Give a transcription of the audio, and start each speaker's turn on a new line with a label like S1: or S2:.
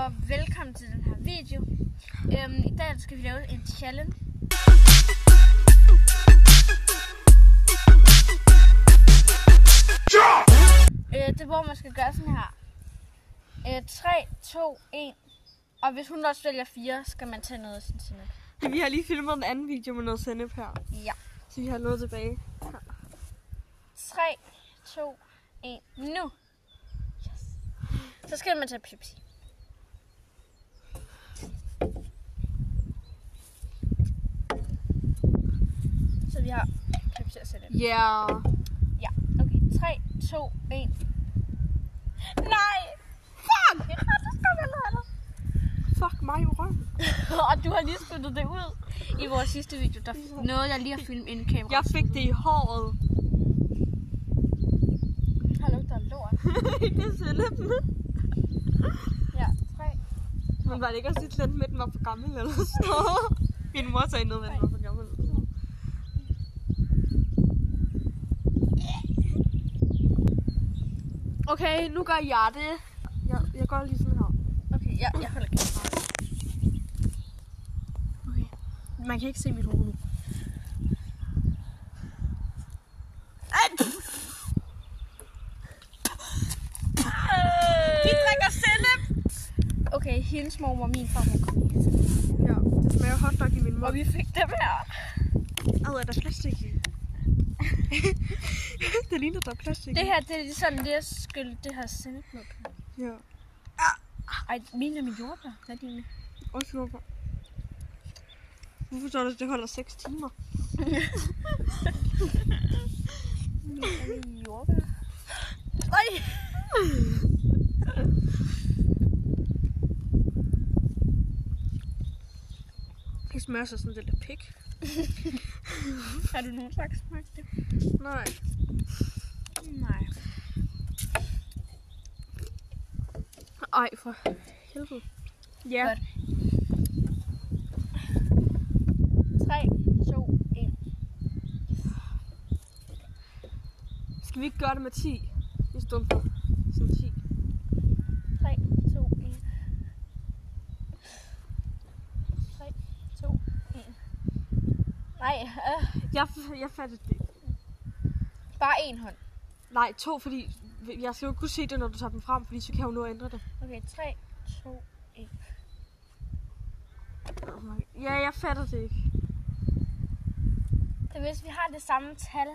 S1: og velkommen til den her video. I dag skal vi lave en challenge. Det hvor man skal gøre sådan her. 3, 2, 1. Og hvis hun også vælger 4, skal man tage noget af sin sennep.
S2: Ja, vi har lige filmet en anden video med noget sennep her.
S1: Ja.
S2: Så vi har noget tilbage.
S1: 3, 2, 1. Nu! Yes. Så skal man tage Pepsi. Så vi har Pepsi og sennep.
S2: Ja.
S1: Ja, okay. 3, 2, 1. Nej! Fuck! Det skal man have.
S2: Fuck mig i røven.
S1: Og du har lige spyttet det ud i vores sidste video. Der nåede jeg lige at filme inden kameraet.
S2: Jeg fik det i håret.
S1: Har lugtet af lort.
S2: Det er sennepen.
S1: Ja, 3.
S2: Men var det ikke også lidt slemt med, at den var for gammel eller sådan noget? Min mor sagde noget med, at den var for gammel. Okay, nu gør jeg det. Jeg gør lige sådan her.
S1: Okay, ja, jeg holder kameraet.
S2: Okay. Man kan ikke se mit hoved nu.
S1: De drikker sennep! Okay, hendes mor og min far må komme i.
S2: Ja, det smager hotdog i min mund.
S1: Og vi fik dem her.
S2: Er der plastik i? Det ligner, der er plastik.
S1: Det her, det er ligesom det at skylde det her sennep med på.
S2: Ja.
S1: Ej, mine er med jordbær. Hvad er dine?
S2: Også jordbær. Hvorfor står der, at det holder 6 timer?
S1: Mine er med jordbær. Ej!
S2: Det smager så sådan lidt af pik.
S1: Har du nogen slags smagt det?
S2: Nej.
S1: Nej.
S2: Ej, for helvede. Ja.
S1: Godt. 3, 2, 1.
S2: Skal vi ikke gøre det med 10? I stedet for sådan 10.
S1: 3, 2, 1. 3, 2, 1. Nej,
S2: Jeg fattede det ikke.
S1: bare en hånd.
S2: Nej, 2, fordi jeg skal jo ikke kunne se det, når du tager dem frem, fordi så kan jeg jo nå at ændre det.
S1: Okay, 3, 2, 1.
S2: Ja, jeg fatter det ikke.
S1: Så hvis vi har det samme tal,